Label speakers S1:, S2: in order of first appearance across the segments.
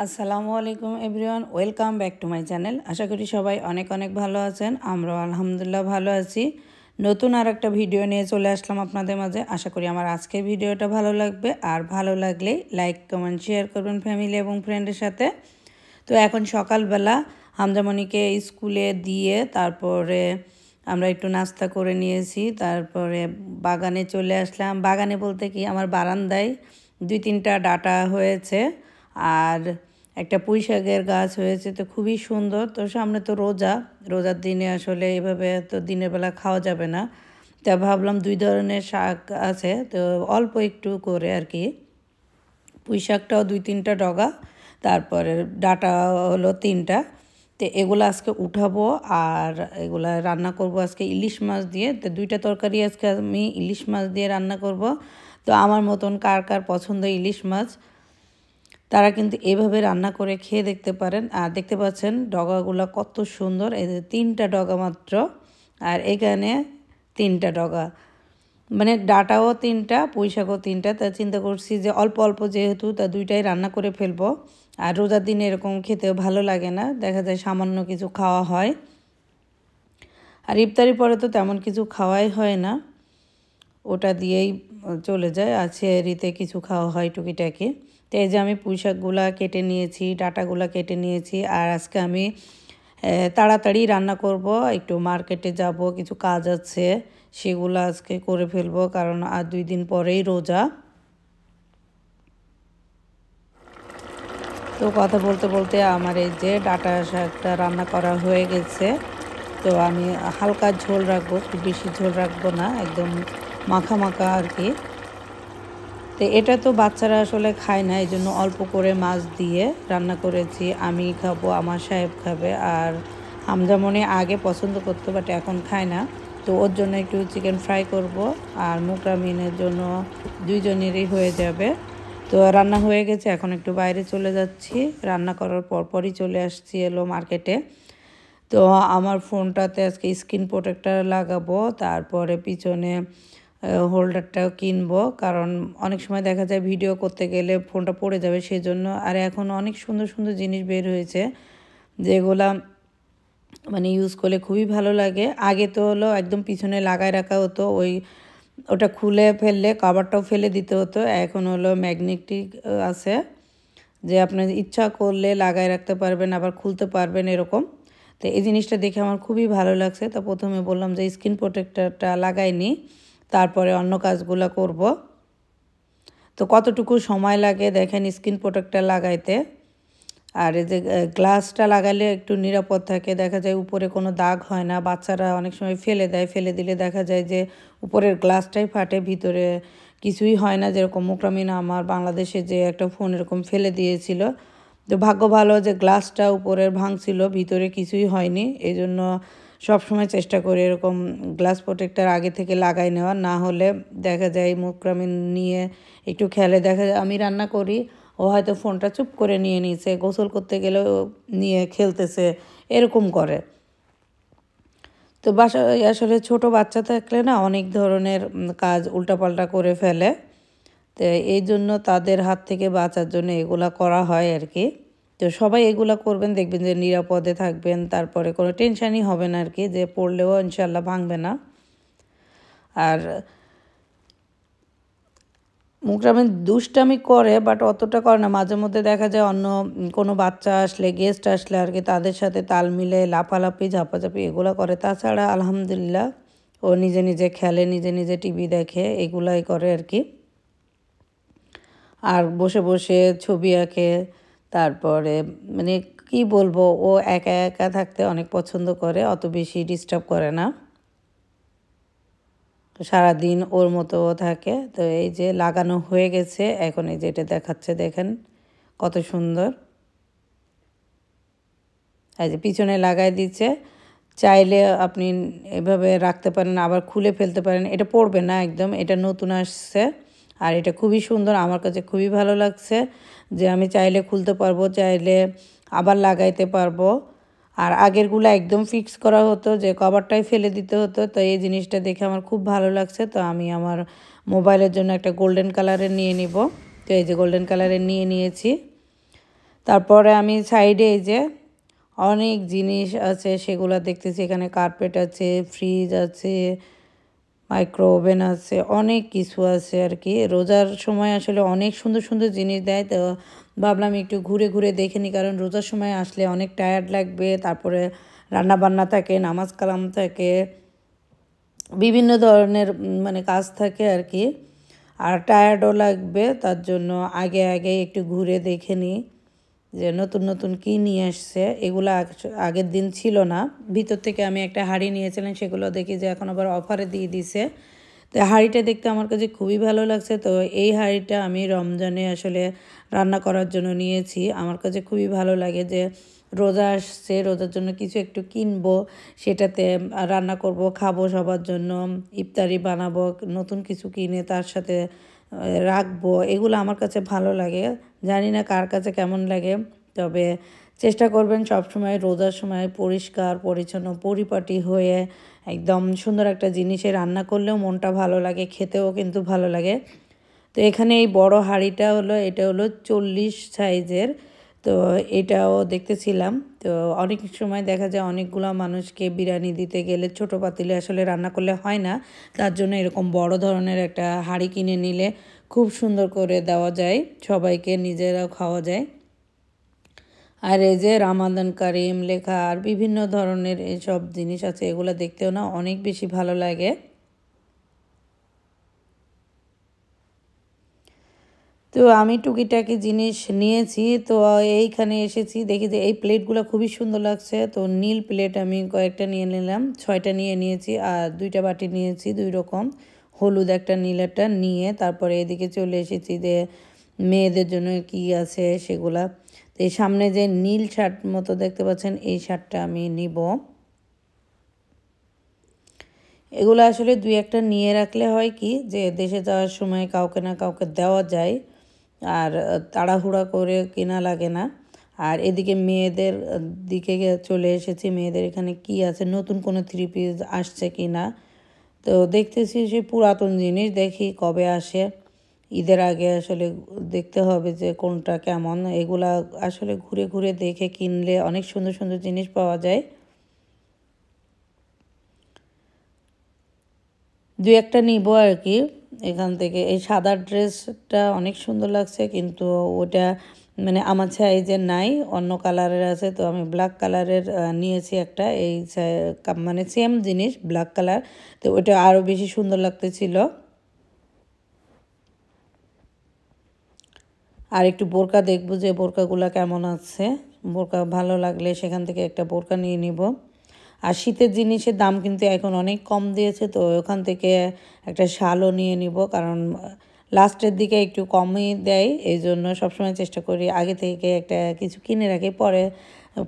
S1: আসসালামু আলাইকুম everyone, welcome back to my channel. আশা করি সবাই অনেক অনেক ভালো আছেন। আমরাও আলহামদুলিল্লাহ ভালো আছি। নতুন আর একটা ভিডিও নিয়ে চলে আসলাম আপনাদের মাঝে। আশা করি আমার আজকের ভিডিওটা ভালো লাগবে, আর ভালো লাগলেই লাইক কমেন্ট শেয়ার করবেন ফ্যামিলি এবং ফ্রেন্ডের সাথে। তো এখন সকালবেলা হামজামণিকে স্কুলে দিয়ে তারপরে আমরা একটু নাস্তা করে নিয়েছি, তারপরে বাগানে চলে আসলাম। বাগানে বলতে কি, আমার বারান্দায় 2-3টা ডাটা হয়েছে আর একটা পুঁই শাকের গাছ হয়েছে, তো খুবই সুন্দর। তো সামনে তো রোজার দিনে আসলে এভাবে তো দিনের বেলা খাওয়া যাবে না, তা ভাবলাম 2 ধরনের শাক আছে, তো অল্প একটু করে আর কি। পুঁই শাকটাও 2-3টা ডগা, তারপরে ডাটা হলো 3টা। তো এগুলো আজকে উঠাবো আর এগুলা রান্না করব আজকে ইলিশ মাছ দিয়ে। তো 2টা তরকারি আজকে আমি ইলিশ মাছ দিয়ে রান্না করব। তো আমার মতন কার কার পছন্দ ইলিশ মাছ, তারা কিন্তু এভাবে রান্না করে খেয়ে দেখতে পারেন। আর দেখতে পাচ্ছেন ডগাগুলো কত সুন্দর, এই 3টা ডগা মাত্র, আর এখানে 3টা ডগা, মানে ডাটাও 3টা, পুঁই শাকও 3টা। তা চিন্তা করছি যে অল্প অল্প যেহেতু, তা 2টাই রান্না করে ফেলবো। আর রোজার দিনে এরকম খেতেও ভালো লাগে না, দেখা যায় সামান্য কিছু খাওয়া হয়। আর ইফতারি পরে তো তেমন কিছু খাওয়াই হয় না, ওটা দিয়েই চলে যায়। আর সেহরিতে কিছু খাওয়া হয় টুকিটাকি। তো এই যে আমি পুঁই শাকগুলা কেটে নিয়েছি, ডাটাগুলা কেটে নিয়েছি। আর আজকে আমি তাড়াতাড়ি রান্না করব, একটু মার্কেটে যাব, কিছু কাজ আছে সেগুলো আজকে করে ফেলবো, কারণ আর 2 দিন পরেই রোজা। তো কথা বলতে বলতে আমার এই যে ডাটা শাকটা রান্না করা হয়ে গেছে। তো আমি হালকা ঝোল রাখবো, খুব বেশি ঝোল রাখবো না, একদম মাখা মাখা আর কি। তো এটা তো বাচ্চারা আসলে খায় না, এই জন্য অল্প করে মাছ দিয়ে রান্না করেছি। আমি খাবো, আমার সাহেব খাবে, আর হামজামণি আগে পছন্দ করতো বাট এখন খায় না, তো ওর জন্য একটু চিকেন ফ্রাই করব। আর মুকরামিনের জন্য, 2জনেরই হয়ে যাবে। তো রান্না হয়ে গেছে, এখন একটু বাইরে চলে যাচ্ছি। রান্না করার পরপরই চলে আসছি মার্কেটে। তো আমার ফোনটাতে আজকে স্ক্রিন প্রোটেক্টর লাগাবো, তারপরে পিছনে হোল্ডারটাও কিনবো, কারণ অনেক সময় দেখা যায় ভিডিও করতে গেলে ফোনটা পড়ে যাবে সেজন্য। আর এখন অনেক সুন্দর সুন্দর জিনিস বের হয়েছে যেগুলা মানে ইউজ করলে খুবই ভালো লাগে। আগে তো হলো একদম পিছনে লাগায় রাখা হতো, ওটা খুলে ফেললে কভারটাও ফেলে দিতে হতো। এখন হলো ম্যাগনেটিক আছে, যে আপনার ইচ্ছা করলে লাগায় রাখতে পারবেন, আবার খুলতে পারবেন এরকম। তো এই জিনিসটা দেখে আমার খুবই ভালো লাগছে। তো প্রথমে বললাম যে স্ক্রিন প্রোটেক্টরটা লাগাইনি, তারপরে অন্য কাজগুলো করব। তো কতটুকু সময় লাগে দেখেন স্ক্রিন প্রোটেক্টর লাগাইতে। আর এই যে গ্লাসটা লাগালে একটু নিরাপদ থাকে, দেখা যায় উপরে কোনো দাগ হয় না। বাচ্চারা অনেক সময় ফেলে দেয়, ফেলে দিলে দেখা যায় যে উপরের গ্লাসটাই ফাটে, ভিতরে কিছুই হয় না। যেরকম মুকরামিনা আমার বাংলাদেশে যে একটা ফোন এরকম ফেলে দিয়েছিল, তো ভাগ্য ভালো যে গ্লাসটা উপরের ভাঙছিল, ভিতরে কিছুই হয়নি। এই জন্য সবসময় চেষ্টা করি এরকম গ্লাস প্রোটেক্টর আগে থেকে লাগাই নেওয়া, না হলে দেখা যায় মুকরামিন নিয়ে একটু খেলে, দেখা যায় আমি রান্না করি, ও হয়তো ফোনটা চুপ করে নিয়ে নিয়েছে, গোসল করতে গেলেও নিয়ে খেলতেছে, এরকম করে। তো বাসায় আসলে ছোট বাচ্চা থাকলে না অনেক ধরনের কাজ উল্টাপাল্টা করে ফেলে, তো এই জন্য তাদের হাত থেকে বাঁচার জন্য এগুলা করা হয় আর কি। তো সবাই এগুলা করবেন, দেখবেন যে নিরাপদে থাকবেন, তারপরে কোনো টেনশানই হবে না আর কি, যে পড়লেও ইনশাল্লাহ ভাঙবে না। আর মুকরামিন দুষ্টামি করে বাট অতটা করে না, মাঝে মধ্যে দেখা যায় অন্য কোনো বাচ্চা আসলে, গেস্ট আসলে আর কি, তাদের সাথে তাল মিলে লাফালাফি ঝাপাঝাপি এগুলো করে। তাছাড়া আলহামদুলিল্লাহ ও নিজে নিজে খেলে, নিজে নিজে টিভি দেখে, এগুলাই করে আর কি। আর বসে বসে ছবি আঁকে, তারপরে মানে কি বলবো, ও একা একা থাকতে অনেক পছন্দ করে, অত বেশি ডিস্টার্ব করে না, সারাদিন ওর মতো থাকে। তো এই যে লাগানো হয়ে গেছে, এখন এই যে এটা দেখাচ্ছে, দেখেন কত সুন্দর। এই যে পিছনে লাগাই দিচ্ছে, চাইলে আপনি এভাবে রাখতে পারেন, আবার খুলে ফেলতে পারেন, এটা পড়বে না একদম। এটা নতুন আসছে আর এটা খুবই সুন্দর, আমার কাছে খুবই ভালো লাগছে, যে আমি চাইলে খুলতে পারবো, চাইলে আবার লাগাইতে পারবো। আর আগেরগুলো একদম ফিক্স করা হতো, যে কভারটাই ফেলে দিতে হতো। তো এই জিনিসটা দেখে আমার খুব ভালো লাগছে। তো আমি আমার মোবাইলের জন্য একটা গোল্ডেন কালারের নিয়ে নিব। তো এই যে গোল্ডেন কালারের নিয়ে নিয়েছি। তারপরে আমি সাইডে এই যে অনেক জিনিস আছে সেগুলো দেখতেছি। এখানে কার্পেট আছে, ফ্রিজ আছে, মাইক্রো ওভেন আছে, অনেক কিছু আছে আর কি। রোজার সময় আসলে অনেক সুন্দর সুন্দর জিনিস দেয়, তো ভাবলাম একটু ঘুরে ঘুরে দেখে নিই, কারণ রোজার সময় আসলে অনেক টায়ার্ড লাগবে, তারপরে রান্না বান্না থাকে, নামাজ কালাম থাকে, বিভিন্ন ধরনের মানে কাজ থাকে আর কি, আর টায়ার্ডও লাগবে। তার জন্য আগে আগে একটু ঘুরে দেখে নিই যে নতুন নতুন কী নিয়ে আসছে। এগুলো আগের দিন ছিল না। ভিতর থেকে আমি একটা হাঁড়ি নিয়েছিলাম, সেগুলো দেখি যে এখন আবার অফারে দিয়ে দিছে। তো হাঁড়িটা দেখতে আমার কাছে খুবই ভালো লাগছে। তো এই হাঁড়িটা আমি রমজানে আসলে রান্না করার জন্য নিয়েছি। আমার কাছে খুবই ভালো লাগে যে রোজা আসছে, রোজার জন্য কিছু একটু কিনবো, সেটাতে রান্না করব, খাবো, সবার জন্য ইফতারি বানাবো, নতুন কিছু কিনে তার সাথে রাখবো। এগুলো আমার কাছে ভালো লাগে, জানি না কার কাছে কেমন লাগে। তবে চেষ্টা করবেন সবসময় রোজার সময় পরিষ্কার পরিচ্ছন্ন পরিপাটি হয়ে একদম সুন্দর একটা জিনিসে রান্না করলেও মনটা ভালো লাগে, খেতেও কিন্তু ভালো লাগে। তো এখানে এই বড় হাঁড়িটা হলো, এটা হলো 40 সাইজের। তো এটাও দেখতেছিলাম। তো অনেক সময় দেখা যায় অনেকগুলো মানুষকে বিরিয়ানি দিতে গেলে ছোট পাতিলে আসলে রান্না করলে হয় না, তার জন্য এরকম বড় ধরনের একটা হাঁড়ি কিনে নিলে খুব সুন্দর করে দেওয়া যায়, সবাইকে নিজেরাও খাওয়া যায়। আর এই যে রামাদান কারিম লেখা আর বিভিন্ন ধরনের এইসব জিনিস আছে, এগুলো দেখতেও না অনেক বেশি ভালো লাগে। তো আমি টুকিটাকি জিনিস নিয়েছি। তো এইখানে এসেছি, দেখি যে এই প্লেটগুলো খুবই সুন্দর লাগছে। তো নীল প্লেট আমি কয়েকটা নিয়ে নিলাম, 6টা নিয়ে নিয়েছি, আর 2টা বাটি নিয়েছি 2 রকম, হলুদ একটা নীল একটা নিয়ে তারপরে এদিকে চলে এসেছি যে মেয়েদের জন্য কি আছে সেগুলা। তো এই সামনে যে নীল শার্ট মতো দেখতে পাচ্ছেন, এই শার্টটা আমি নিব। এগুলো আসলে 2-1টা নিয়ে রাখলে হয় কি যে দেশে যাওয়ার সময় কাউকে না কাউকে দেওয়া যায়, আর তাড়াহুড়া করে কেনা লাগে না। আর এদিকে মেয়েদের দিকে চলে এসেছি, মেয়েদের এখানে কি আছে, নতুন কোনো 3 পিস আসছে কি না। তো দেখতেছি সে পুরাতন জিনিস, দেখি কবে আসে, ঈদের আগে আসলে দেখতে হবে যে কোনটা কেমন। এগুলা আসলে ঘুরে ঘুরে দেখে কিনলে অনেক সুন্দর সুন্দর জিনিস পাওয়া যায়। 2-1টা নিব আর কি এখান থেকে। এই সাদা ড্রেসটা অনেক সুন্দর লাগছে, কিন্তু ওটা মানে আমার সাইজের নাই, অন্য কালারের আছে। তো আমি ব্ল্যাক কালারের নিয়েছি একটা, এই মানে সেম জিনিস ব্ল্যাক কালার, তো ওটা আরও বেশি সুন্দর লাগতেছিল। আর একটু বোরকা দেখবো যে বোরকাগুলো কেমন আছে, বোরকা ভালো লাগলে সেখান থেকে একটা বোরকা নিয়ে নিব। আর শীতের জিনিসের দাম কিন্তু এখন অনেক কম দিয়েছে, তো ওখান থেকে একটা শালও নিয়ে নিব, কারণ লাস্টের দিকে একটু কমই দেয়, এই জন্য সবসময় চেষ্টা করি আগে থেকে একটা কিছু কিনে রাখি, পরে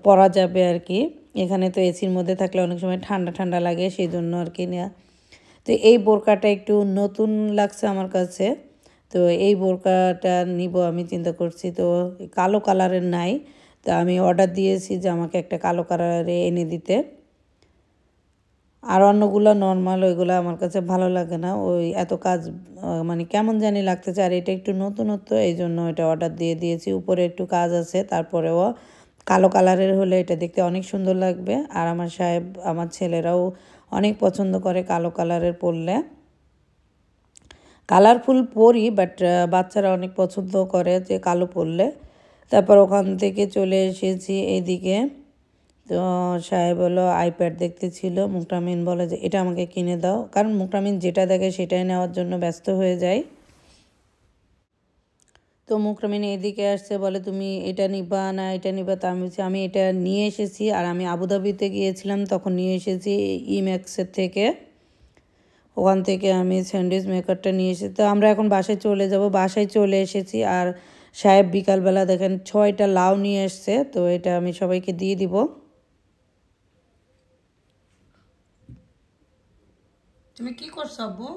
S1: পরা যাবে আর কি। এখানে তো এসির মধ্যে থাকলে অনেক সময় ঠান্ডা ঠান্ডা লাগে, সেই জন্য আর কি নেওয়া। তো এই বোরকাটা একটু নতুন লাগছে আমার কাছে, তো এই বোরকাটা নিব আমি চিন্তা করছি। তো কালো কালারের নাই, তো আমি অর্ডার দিয়েছি যে আমাকে একটা কালো কালারে এনে দিতে। আর অন্যগুলো নর্মাল, ওইগুলো আমার কাছে ভালো লাগে না, ওই এত কাজ মানে কেমন জানি লাগতেছে। আর এটা একটু নতুনত্ব, এই জন্য এটা অর্ডার দিয়ে দিয়েছি। উপরে একটু কাজ আছে, তারপরেও কালো কালারের হলে এটা দেখতে অনেক সুন্দর লাগবে। আর আমার সাহেব আমার ছেলেরাও অনেক পছন্দ করে কালো কালারের পরলে। কালারফুল পরি, বাট বাচ্চারা অনেক পছন্দ করে যে কালো পরলে। তারপর ওখান থেকে চলে এসেছি এইদিকে। তো সাহেব হলো আইপ্যাড দেখতেছিল, মুকরামিন বলে যে এটা আমাকে কিনে দাও, কারণ মুকরামিন যেটা দেখে সেটাই নেওয়ার জন্য ব্যস্ত হয়ে যায়। তো মুকরামিন এদিকে আসছে, বলে তুমি এটা নিবা না এটা নিবা, তা আমি বলছি আমি এটা নিয়ে এসেছি, আর আমি আবুধাবিতে গিয়েছিলাম তখন নিয়ে এসেছি ইম্যাক্সের থেকে, ওখান থেকে আমি স্যান্ডউইচ মেকারটা নিয়ে এসেছি। তো আমরা এখন বাসায় চলে যাব, বাসায় চলে এসেছি। আর সাহেব বিকালবেলা দেখেন 6টা লাউ নিয়ে এসছে, তো এটা আমি সবাইকে দিয়ে দিব। তুমি কি করছো আব্বু?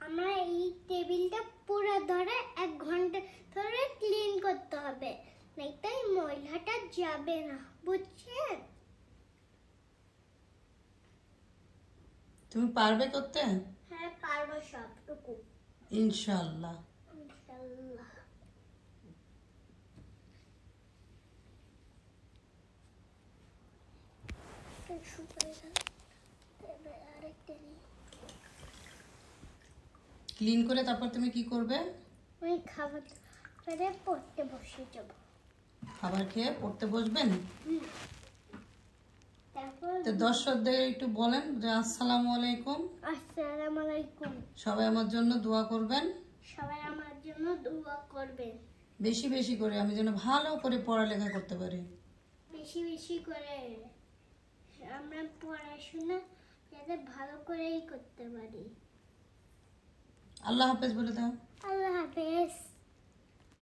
S2: আমার এই টেবিলটা পুরো ধরে 1 ঘন্টা ধরে ক্লিন করতে হবে, নয়তো এই ময়লাটা যাবে না, বুঝছেন?
S1: তুমি পারবে করতে?
S2: হ্যাঁ পারবো সবটুকু,
S1: ইনশাআল্লাহ।
S2: ইনশাআল্লাহ। শুকায় গেল। এবার আরেকটা নিই।
S1: ক্লিন করে তারপর তুমি কি করবে?
S2: আমি খাবার পরে পড়তে বসে যাব।
S1: খাবার খেয়ে পড়তে বসবেন?
S2: তারপর
S1: তো দর্শকদের একটু বলেন যে আসসালামু আলাইকুম,
S2: আসসালামু আলাইকুম।
S1: সবাই আমার জন্য দোয়া করবেন,
S2: সবাই আমার জন্য দোয়া করবেন।
S1: বেশি বেশি করে আমি যেন ভালো করে পড়ালেখা করতে পারি।
S2: বেশি বেশি করে আমরা পড়াশোনা যাতে ভালো করেই করতে পারি।
S1: আল্লাহ হাফেজ বলে দাও।
S2: আল্লাহ হাফেজ।